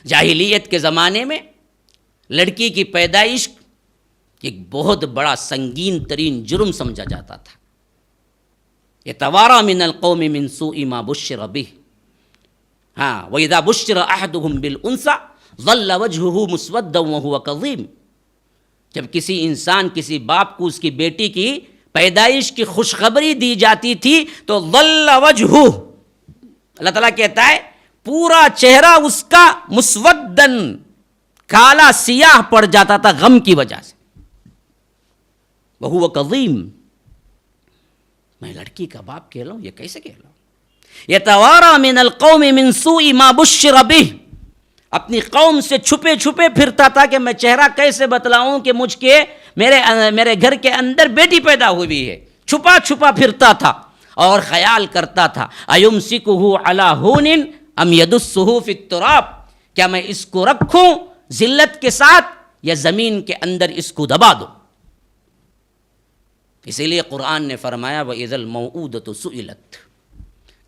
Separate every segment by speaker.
Speaker 1: جاہلیت کے زمانے میں لڑکی کی پیدائش ایک بہت بڑا سنگین ترین جرم سمجھا جاتا تھا. یتوارا من القوم من سوء ما بشر به. وَإِذَا بُشِّرَ أَحَدُهُمْ بِالْأُنثَىٰ ظَلَّ وَجْهُهُ مُسْوَدًّا وَهُوَ كَظِيمٌ. جب کسی انسان کسی باپ کو اس کی بیٹی کی پیدائش کی خوشخبری دی جاتی تھی تو ظَلَّ وَجْهُهُ، اللہ تعالیٰ کہتا ہے پورا چہرہ اس کا مسودن، کالا سیاہ پڑ جاتا تھا غم کی وجہ سے. وَهُوَ كَظِيمٌ. میں لڑکی کا باپ کہہ لوں، یہ کیسے کہہ لوں؟ یتوارا من القوم من سوء ما بشر به. اپنی قوم سے چھپے چھپے پھرتا تھا کہ میں چہرہ کیسے بتلاؤں کہ مجھ کے میرے گھر کے اندر بیٹی پیدا ہوئی ہے. چھپا چھپا پھرتا تھا اور خیال کرتا تھا ایمسکہ علی ہون ام یدسہ فی التراب. کیا میں اس کو رکھوں ذلت کے ساتھ یا زمین کے اندر اس کو دبا دوں؟ اسی لیے قرآن نے فرمایا وَإِذَا الْمَوْءُودَةُ سُئِلَتْ.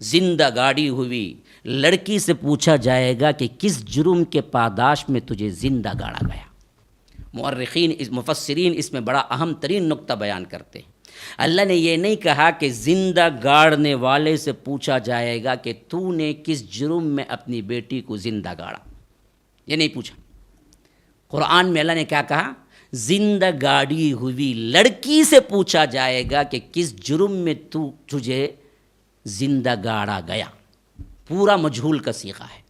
Speaker 1: زندہ گاڑی ہوئی لڑکی سے پوچھا جائے گا کہ کس جرم کے پاداش میں تجھے زندہ گاڑا گیا. مفسرین اس میں بڑا اہم ترین نقطہ بیان کرتے ہیں. اللہ نے یہ نہیں کہا کہ زندہ گاڑنے والے سے پوچھا جائے گا کہ تو نے کس جرم میں اپنی بیٹی کو زندہ گاڑا، یہ نہیں پوچھا. قرآن میں اللہ نے کیا کہا؟ زندہ گاڑی ہوئی لڑکی سے پوچھا جائے گا کہ کس جرم میں تجھے زندہ گاڑا گیا. پورا مجہول کا صیغہ ہے.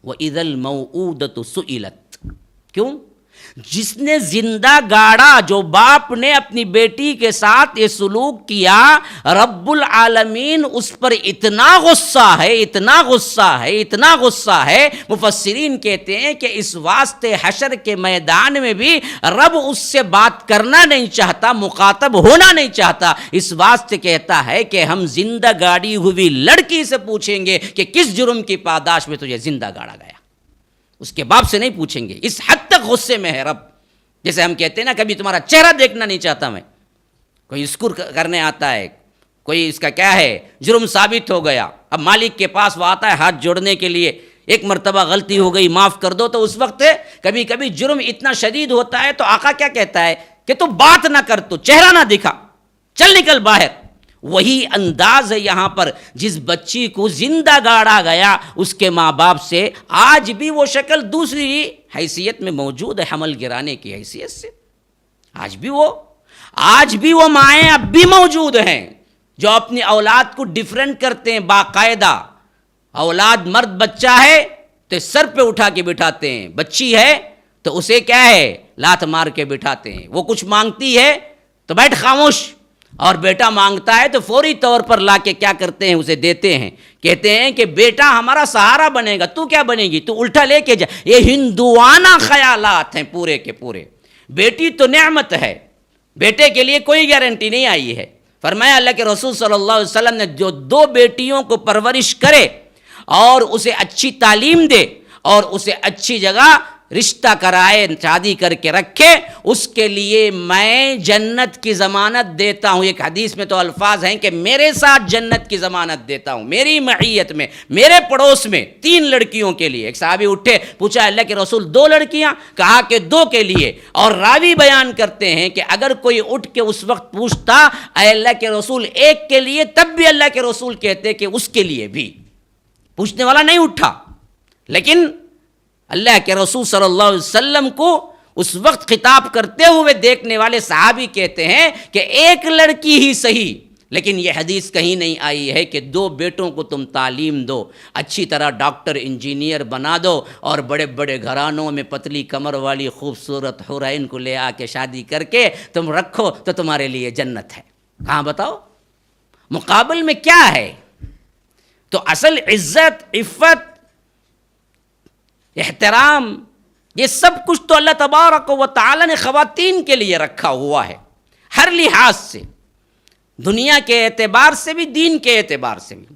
Speaker 1: وَإِذَا الْمَوْءُودَةُ سُئِلَتْ. کیوں؟ جس نے زندہ گاڑا، جو باپ نے اپنی بیٹی کے ساتھ یہ سلوک کیا، رب العالمین اس پر اتنا غصہ ہے، اتنا غصہ ہے، اتنا غصہ ہے. مفسرین کہتے ہیں کہ اس واسطے حشر کے میدان میں بھی رب اس سے بات کرنا نہیں چاہتا، مخاطب ہونا نہیں چاہتا. اس واسطے کہتا ہے کہ ہم زندہ گاڑی ہوئی لڑکی سے پوچھیں گے کہ کس جرم کی پاداش میں تجھے زندہ گاڑا گیا. اس کے باپ سے نہیں پوچھیں گے. اس حد تک غصے میں ہے رب. جیسے ہم کہتے ہیں نا کبھی تمہارا چہرہ دیکھنا نہیں چاہتا میں. کوئی اسکور کرنے آتا ہے، کوئی اس کا کیا ہے جرم ثابت ہو گیا، اب مالک کے پاس وہ آتا ہے ہاتھ جوڑنے کے لیے، ایک مرتبہ غلطی ہو گئی معاف کر دو. تو اس وقت کبھی کبھی جرم اتنا شدید ہوتا ہے تو آقا کیا کہتا ہے کہ تو بات نہ کر، تو چہرہ نہ دکھا، چل نکل باہر. وہی انداز ہے یہاں پر. جس بچی کو زندہ گاڑا گیا اس کے ماں باپ سے آج بھی وہ شکل دوسری حیثیت میں موجود ہے، حمل گرانے کی حیثیت سے. آج بھی وہ مائیں اب بھی موجود ہیں جو اپنی اولاد کو ڈیفرنٹ کرتے ہیں باقاعدہ. اولاد مرد بچہ ہے تو سر پہ اٹھا کے بٹھاتے ہیں، بچی ہے تو اسے کیا ہے لات مار کے بٹھاتے ہیں. وہ کچھ مانگتی ہے تو بیٹھ خاموش، اور بیٹا مانگتا ہے تو فوری طور پر لا کے کیا کرتے ہیں اسے دیتے ہیں. کہتے ہیں کہ بیٹا ہمارا سہارا بنے گا، تو کیا بنے گی، تو الٹا لے کے جا. یہ ہندوانہ خیالات ہیں پورے کے پورے. بیٹی تو نعمت ہے، بیٹے کے لیے کوئی گارنٹی نہیں آئی ہے. فرمایا اللہ کے رسول صلی اللہ علیہ وسلم نے جو 2 بیٹیوں کو پرورش کرے اور اسے اچھی تعلیم دے اور اسے اچھی جگہ رشتہ کرائے، شادی کر کے رکھے، اس کے لیے میں جنت کی ضمانت دیتا ہوں. ایک حدیث میں تو الفاظ ہیں کہ میرے ساتھ جنت کی ضمانت دیتا ہوں، میری معیت میں، میرے پڑوس میں 3 لڑکیوں کے لیے. ایک صحابی اٹھے، پوچھا اللہ کے رسول 2 لڑکیاں؟ کہا کہ 2 کے لیے. اور راوی بیان کرتے ہیں کہ اگر کوئی اٹھ کے اس وقت پوچھتا اے اللہ کے رسول 1 کے لیے، تب بھی اللہ کے رسول کہتے کہ اس کے لیے بھی. پوچھنے والا نہیں اٹھا، لیکن اللہ کے رسول صلی اللہ علیہ وسلم کو اس وقت خطاب کرتے ہوئے دیکھنے والے صحابی کہتے ہیں کہ 1 لڑکی ہی صحیح، لیکن یہ حدیث کہیں نہیں آئی ہے کہ 2 بیٹوں کو تم تعلیم دو، اچھی طرح ڈاکٹر انجینئر بنا دو اور بڑے بڑے گھرانوں میں پتلی کمر والی خوبصورت حورین کو لے آ کے شادی کر کے تم رکھو تو تمہارے لیے جنت ہے. کہاں بتاؤ مقابل میں کیا ہے؟ تو اصل عزت، عفت، احترام، یہ سب کچھ تو اللہ تبارک و تعالی نے خواتین کے لیے رکھا ہوا ہے ہر لحاظ سے، دنیا کے اعتبار سے بھی، دین کے اعتبار سے بھی.